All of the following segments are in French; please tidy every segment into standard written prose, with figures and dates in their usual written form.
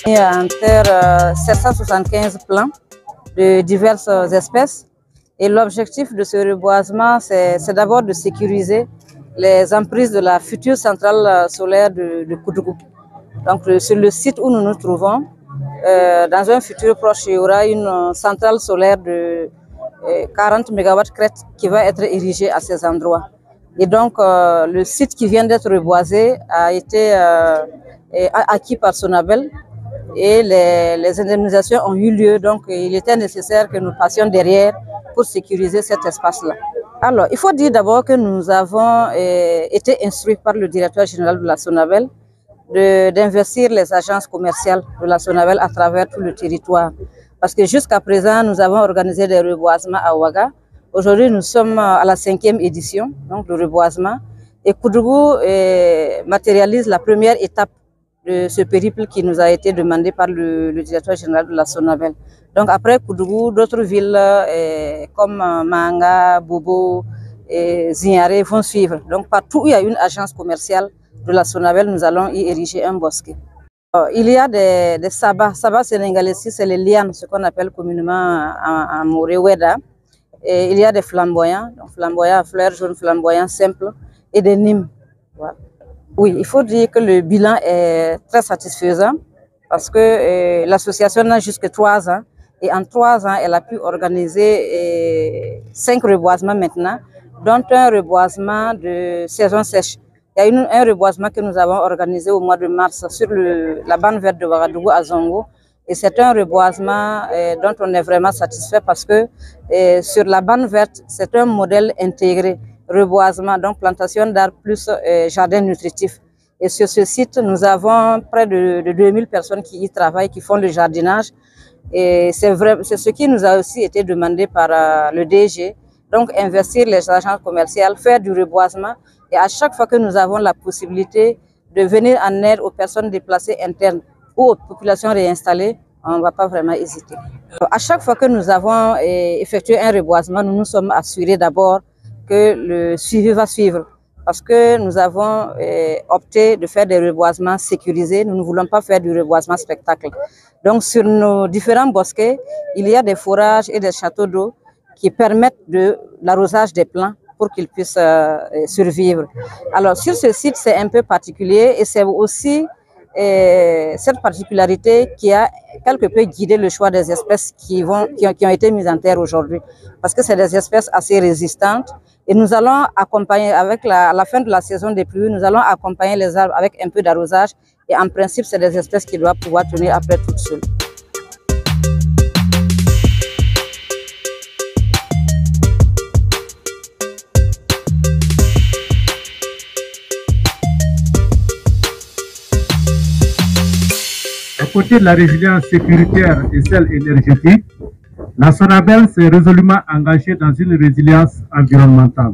Il y a en terre 775 plants de diverses espèces. Et l'objectif de ce reboisement, c'est d'abord de sécuriser les emprises de la future centrale solaire de Koudougou. Donc sur le site où nous nous trouvons, dans un futur proche, il y aura une centrale solaire de 40 MW crête qui va être érigée à ces endroits. Et donc le site qui vient d'être reboisé a été acquis par Sonabel et les indemnisations ont eu lieu. Donc il était nécessaire que nous passions derrière pour sécuriser cet espace-là. Alors, il faut dire d'abord que nous avons été instruits par le directeur général de la Sonabel d'investir les agences commerciales de la Sonabel à travers tout le territoire. Parce que jusqu'à présent, nous avons organisé des reboisements à Ouaga. Aujourd'hui, nous sommes à la 5e édition donc, de reboisement. Et Koudougou matérialise la première étape de ce périple qui nous a été demandé par le directeur général de la Sonabel. Donc après Koudougou, d'autres villes comme Manga, Bobo et Zignaré vont suivre. Donc partout où il y a une agence commerciale de la Sonabel, nous allons y ériger un bosquet. Il y a des sabats. Sabats sénégalais, c'est les lianes, ce qu'on appelle communément en Moré-Oueda. Et il y a des flamboyants, donc flamboyants à fleurs jaunes, flamboyants simples et des nimes. Voilà. Oui, il faut dire que le bilan est très satisfaisant parce que l'association n'a jusque 3 ans. Et en 3 ans, elle a pu organiser 5 reboisements maintenant, dont un reboisement de saison sèche. Il y a un reboisement que nous avons organisé au mois de mars sur la bande verte de Ouagadougou à Zongo. Et c'est un reboisement dont on est vraiment satisfait parce que sur la bande verte, c'est un modèle intégré. Reboisement, donc plantation d'arbres plus jardin nutritif. Et sur ce site, nous avons près de 2000 personnes qui y travaillent, qui font le jardinage. Et c'est ce qui nous a aussi été demandé par le DG. Donc investir les agences commerciales, faire du reboisement. Et à chaque fois que nous avons la possibilité de venir en aide aux personnes déplacées internes ou aux populations réinstallées, on ne va pas vraiment hésiter. À chaque fois que nous avons effectué un reboisement, nous nous sommes assurés d'abord que le suivi va suivre. Parce que nous avons opté de faire des reboisements sécurisés. Nous ne voulons pas faire du reboisement spectacle. Donc sur nos différents bosquets, il y a des forages et des châteaux d'eau qui permettent de l'arrosage des plants pour qu'ils puissent survivre. Alors sur ce site, c'est un peu particulier et c'est aussi cette particularité qui a quelque peu guidé le choix des espèces qui ont été mises en terre aujourd'hui. Parce que c'est des espèces assez résistantes et nous allons accompagner, avec à la fin de la saison des pluies, nous allons accompagner les arbres avec un peu d'arrosage et en principe, c'est des espèces qui doivent pouvoir tenir après toutes seules. À côté de la résilience sécuritaire et celle énergétique, la Sonabel s'est résolument engagée dans une résilience environnementale.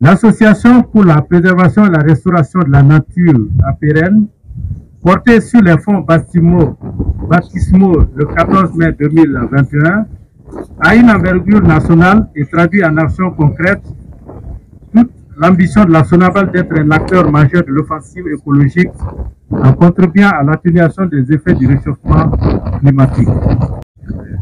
L'Association pour la préservation et la restauration de la nature APRN, portée sur les fonds baptismaux le 14 mai 2021, a une envergure nationale et traduit en action concrète toute l'ambition de la Sonabel d'être un acteur majeur de l'offensive écologique en contribuant à l'atténuation des effets du réchauffement climatique.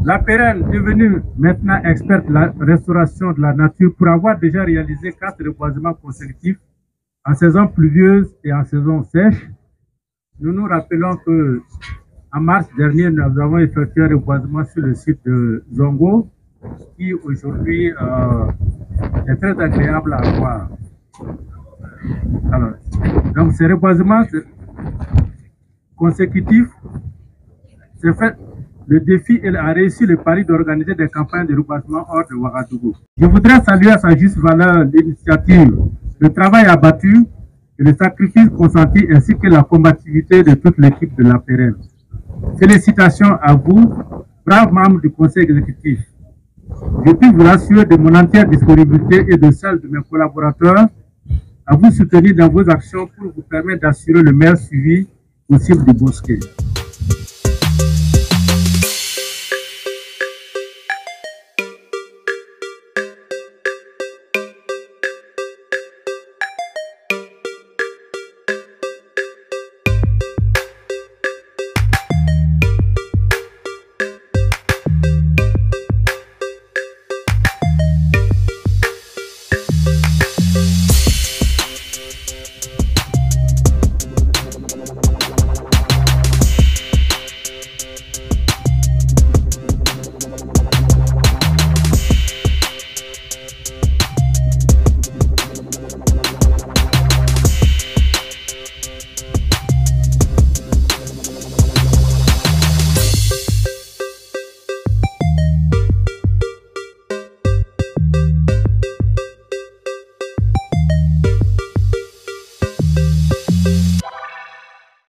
L'APRN, devenue maintenant experte de la restauration de la nature pour avoir déjà réalisé 4 reboisements consécutifs en saison pluvieuse et en saison sèche, nous nous rappelons que en mars dernier, nous avons effectué un reboisement sur le site de Zongo qui aujourd'hui est très agréable à voir. Alors, donc ces reboisements consécutifs, c'est fait. Le défi a réussi le pari d'organiser des campagnes de reboisement hors de Ouagadougou. Je voudrais saluer à sa juste valeur l'initiative, le travail abattu et le sacrifice consenti ainsi que la combativité de toute l'équipe de l'APRN. Félicitations à vous, braves membres du conseil exécutif. Je puis vous rassurer de mon entière disponibilité et de celle de mes collaborateurs à vous soutenir dans vos actions pour vous permettre d'assurer le meilleur suivi possible du bosquet.